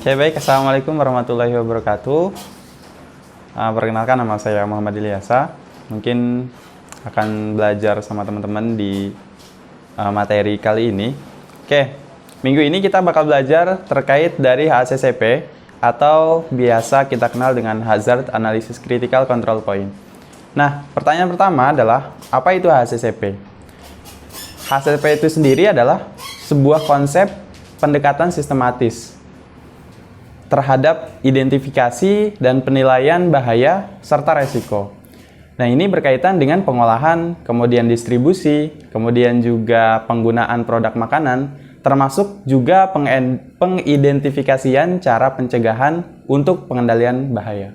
Oke, baik. Assalamualaikum warahmatullahi wabarakatuh. Perkenalkan, nama saya Muhammad Ilyasa. Mungkin akan belajar sama teman-teman di materi kali ini. Oke, minggu ini kita bakal belajar terkait dari HACCP atau biasa kita kenal dengan Hazard Analysis Critical Control Point. Nah, pertanyaan pertama adalah, apa itu HACCP? HACCP itu sendiri adalah sebuah konsep pendekatan sistematis terhadap identifikasi dan penilaian bahaya serta resiko. Nah, ini berkaitan dengan pengolahan, kemudian distribusi, kemudian juga penggunaan produk makanan, termasuk juga pengidentifikasian cara pencegahan untuk pengendalian bahaya.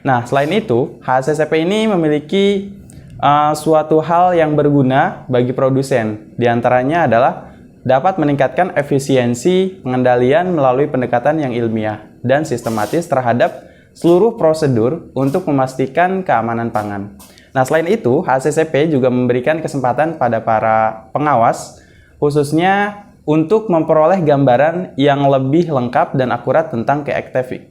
Nah, selain itu, HACCP ini memiliki suatu hal yang berguna bagi produsen. Di antaranya adalah dapat meningkatkan efisiensi pengendalian melalui pendekatan yang ilmiah dan sistematis terhadap seluruh prosedur untuk memastikan keamanan pangan. Nah, selain itu, HACCP juga memberikan kesempatan pada para pengawas, khususnya untuk memperoleh gambaran yang lebih lengkap dan akurat tentang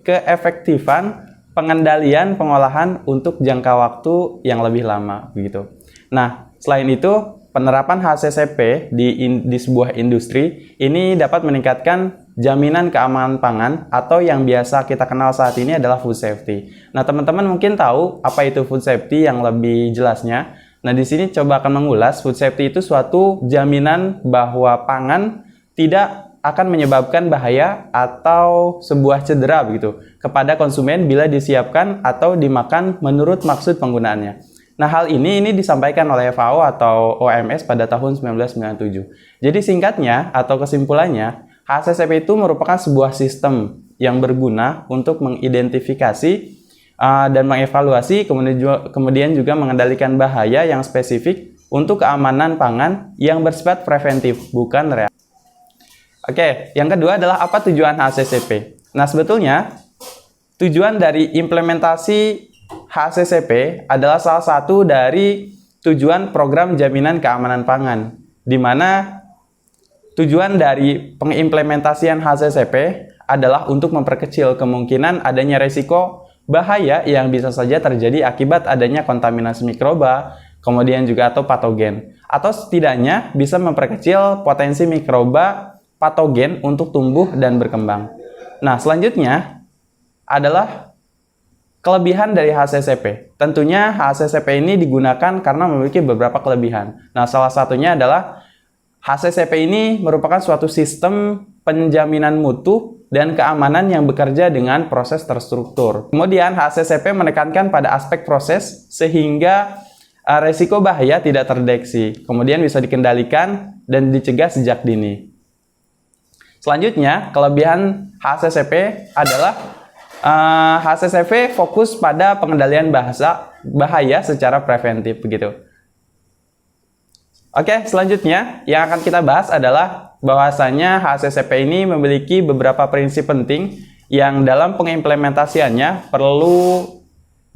keefektifan pengendalian pengolahan untuk jangka waktu yang lebih lama, begitu. Nah, selain itu, penerapan HACCP di sebuah industri ini dapat meningkatkan jaminan keamanan pangan atau yang biasa kita kenal saat ini adalah food safety. Nah, teman-teman mungkin tahu apa itu food safety yang lebih jelasnya. Nah, di sini coba akan mengulas food safety itu suatu jaminan bahwa pangan tidak akan menyebabkan bahaya atau sebuah cedera begitu kepada konsumen bila disiapkan atau dimakan menurut maksud penggunaannya. Nah, hal ini disampaikan oleh FAO atau OMS pada tahun 1997. Jadi singkatnya atau kesimpulannya, HACCP itu merupakan sebuah sistem yang berguna untuk mengidentifikasi dan mengevaluasi, kemudian juga mengendalikan bahaya yang spesifik untuk keamanan pangan yang bersifat preventif, bukan reaktif. Oke, yang kedua adalah apa tujuan HACCP? Nah, sebetulnya tujuan dari implementasi HACCP adalah salah satu dari tujuan program jaminan keamanan pangan, di mana tujuan dari pengimplementasian HACCP adalah untuk memperkecil kemungkinan adanya resiko bahaya yang bisa saja terjadi akibat adanya kontaminasi mikroba, kemudian juga atau patogen, atau setidaknya bisa memperkecil potensi mikroba patogen untuk tumbuh dan berkembang. Nah, selanjutnya adalah kelebihan dari HACCP. Tentunya HACCP ini digunakan karena memiliki beberapa kelebihan. Nah, salah satunya adalah HACCP ini merupakan suatu sistem penjaminan mutu dan keamanan yang bekerja dengan proses terstruktur. Kemudian HACCP menekankan pada aspek proses sehingga resiko bahaya tidak terdeteksi, kemudian bisa dikendalikan dan dicegah sejak dini. Selanjutnya, kelebihan HACCP adalah HACCP fokus pada pengendalian bahaya secara preventif begitu. Oke, selanjutnya yang akan kita bahas adalah bahwasanya HACCP ini memiliki beberapa prinsip penting yang dalam pengimplementasiannya perlu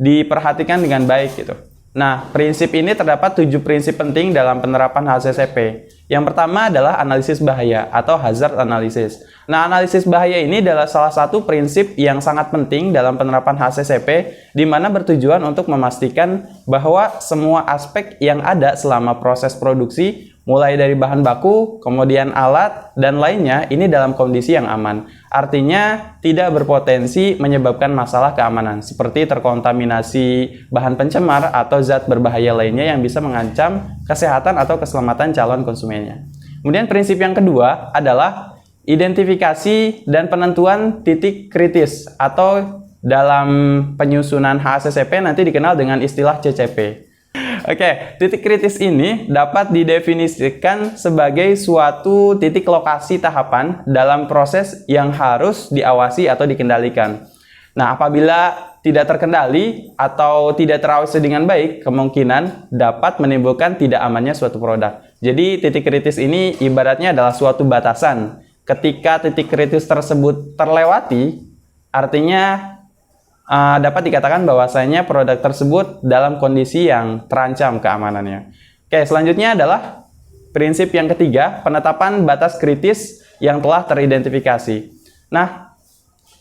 diperhatikan dengan baik gitu. Nah, prinsip ini terdapat 7 prinsip penting dalam penerapan HACCP. Yang pertama adalah analisis bahaya atau hazard analysis. Nah, analisis bahaya ini adalah salah satu prinsip yang sangat penting dalam penerapan HACCP, di mana bertujuan untuk memastikan bahwa semua aspek yang ada selama proses produksi, mulai dari bahan baku, kemudian alat, dan lainnya, ini dalam kondisi yang aman. Artinya, tidak berpotensi menyebabkan masalah keamanan, seperti terkontaminasi bahan pencemar atau zat berbahaya lainnya yang bisa mengancam kesehatan atau keselamatan calon konsumennya. Kemudian prinsip yang kedua adalah identifikasi dan penentuan titik kritis, atau dalam penyusunan HACCP nanti dikenal dengan istilah CCP. Oke, titik kritis ini dapat didefinisikan sebagai suatu titik lokasi tahapan dalam proses yang harus diawasi atau dikendalikan. Nah, apabila tidak terkendali atau tidak terawasi dengan baik, kemungkinan dapat menimbulkan tidak amannya suatu produk. Jadi, titik kritis ini ibaratnya adalah suatu batasan. Ketika titik kritis tersebut terlewati, artinya dapat dikatakan bahwasanya produk tersebut dalam kondisi yang terancam keamanannya. Oke, selanjutnya adalah prinsip yang ketiga, penetapan batas kritis yang telah teridentifikasi. Nah,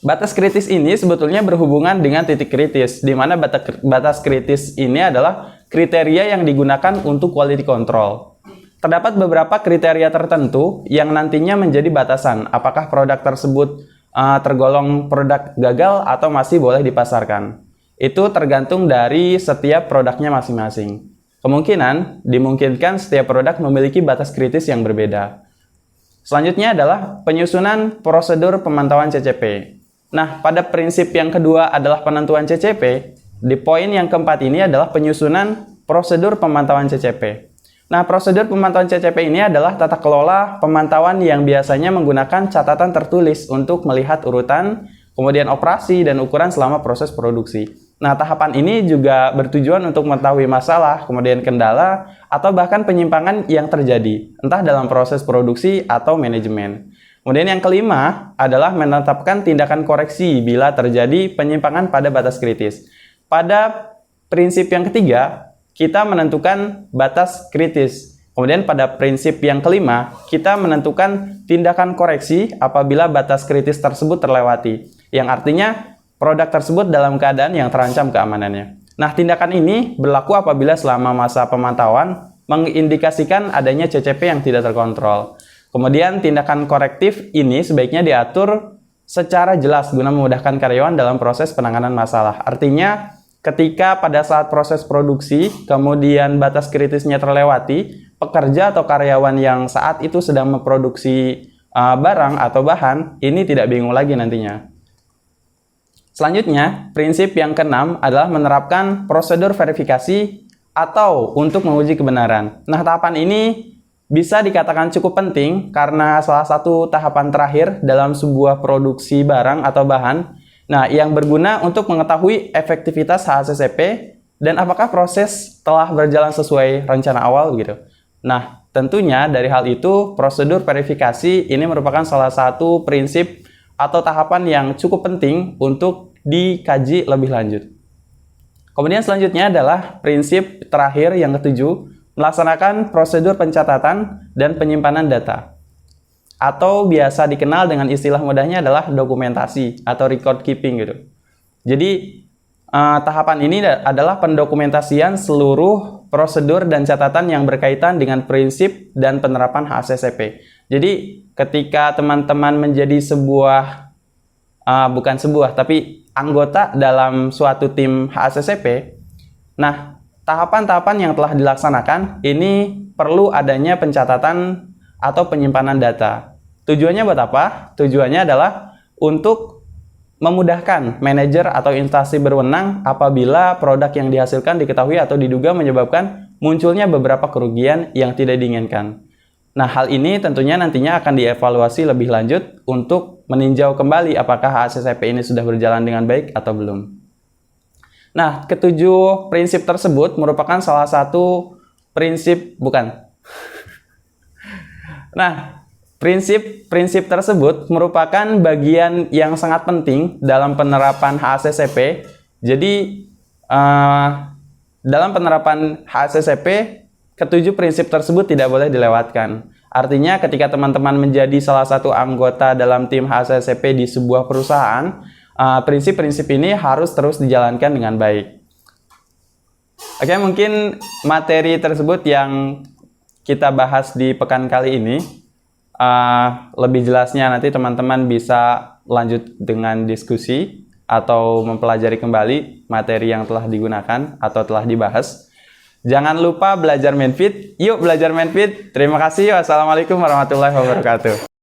batas kritis ini sebetulnya berhubungan dengan titik kritis, di mana batas kritis ini adalah kriteria yang digunakan untuk quality control. Terdapat beberapa kriteria tertentu yang nantinya menjadi batasan apakah produk tersebut tergolong produk gagal atau masih boleh dipasarkan. Itu tergantung dari setiap produknya masing-masing. Dimungkinkan setiap produk memiliki batas kritis yang berbeda. Selanjutnya adalah penyusunan prosedur pemantauan CCP. Nah, pada prinsip yang kedua adalah penentuan CCP, di poin yang keempat ini adalah penyusunan prosedur pemantauan CCP. Nah, prosedur pemantauan CCP ini adalah tata kelola pemantauan yang biasanya menggunakan catatan tertulis untuk melihat urutan, kemudian operasi, dan ukuran selama proses produksi. Nah, tahapan ini juga bertujuan untuk mengetahui masalah, kemudian kendala, atau bahkan penyimpangan yang terjadi, entah dalam proses produksi atau manajemen. Kemudian yang kelima adalah menetapkan tindakan koreksi bila terjadi penyimpangan pada batas kritis. Pada prinsip yang ketiga, kita menentukan batas kritis. Kemudian pada prinsip yang kelima, kita menentukan tindakan koreksi apabila batas kritis tersebut terlewati, yang artinya produk tersebut dalam keadaan yang terancam keamanannya. Nah, tindakan ini berlaku apabila selama masa pemantauan mengindikasikan adanya CCP yang tidak terkontrol. Kemudian tindakan korektif ini sebaiknya diatur secara jelas guna memudahkan karyawan dalam proses penanganan masalah. Artinya, ketika pada saat proses produksi, kemudian batas kritisnya terlewati, pekerja atau karyawan yang saat itu sedang memproduksi barang atau bahan, ini tidak bingung lagi nantinya. Selanjutnya, prinsip yang keenam adalah menerapkan prosedur verifikasi atau untuk menguji kebenaran. Nah, tahapan ini bisa dikatakan cukup penting karena salah satu tahapan terakhir dalam sebuah produksi barang atau bahan, yang berguna untuk mengetahui efektivitas HACCP dan apakah proses telah berjalan sesuai rencana awal gitu. Nah, tentunya dari hal itu, prosedur verifikasi ini merupakan salah satu prinsip atau tahapan yang cukup penting untuk dikaji lebih lanjut. Kemudian selanjutnya adalah prinsip terakhir yang ketujuh, melaksanakan prosedur pencatatan dan penyimpanan data. Atau biasa dikenal dengan istilah mudahnya adalah dokumentasi atau record keeping gitu. Jadi tahapan ini adalah pendokumentasian seluruh prosedur dan catatan yang berkaitan dengan prinsip dan penerapan HACCP. Jadi ketika teman-teman menjadi tapi anggota dalam suatu tim HACCP, nah tahapan-tahapan yang telah dilaksanakan ini perlu adanya pencatatan atau penyimpanan data. Tujuannya buat apa? Tujuannya adalah untuk memudahkan manajer atau instansi berwenang apabila produk yang dihasilkan diketahui atau diduga menyebabkan munculnya beberapa kerugian yang tidak diinginkan. Nah, hal ini tentunya nantinya akan dievaluasi lebih lanjut untuk meninjau kembali apakah HACCP ini sudah berjalan dengan baik atau belum. Nah, ketujuh prinsip tersebut merupakan salah satu prinsip, prinsip tersebut merupakan bagian yang sangat penting dalam penerapan HACCP. Jadi, dalam penerapan HACCP, ketujuh prinsip tersebut tidak boleh dilewatkan. Artinya, ketika teman-teman menjadi salah satu anggota dalam tim HACCP di sebuah perusahaan, prinsip-prinsip ini harus terus dijalankan dengan baik. Oke, mungkin materi tersebut yang kita bahas di pekan kali ini. Lebih jelasnya nanti teman-teman bisa lanjut dengan diskusi atau mempelajari kembali materi yang telah digunakan atau telah dibahas. Jangan lupa belajar Menfit. Yuk belajar Menfit. Terima kasih. Wassalamualaikum warahmatullahi wabarakatuh.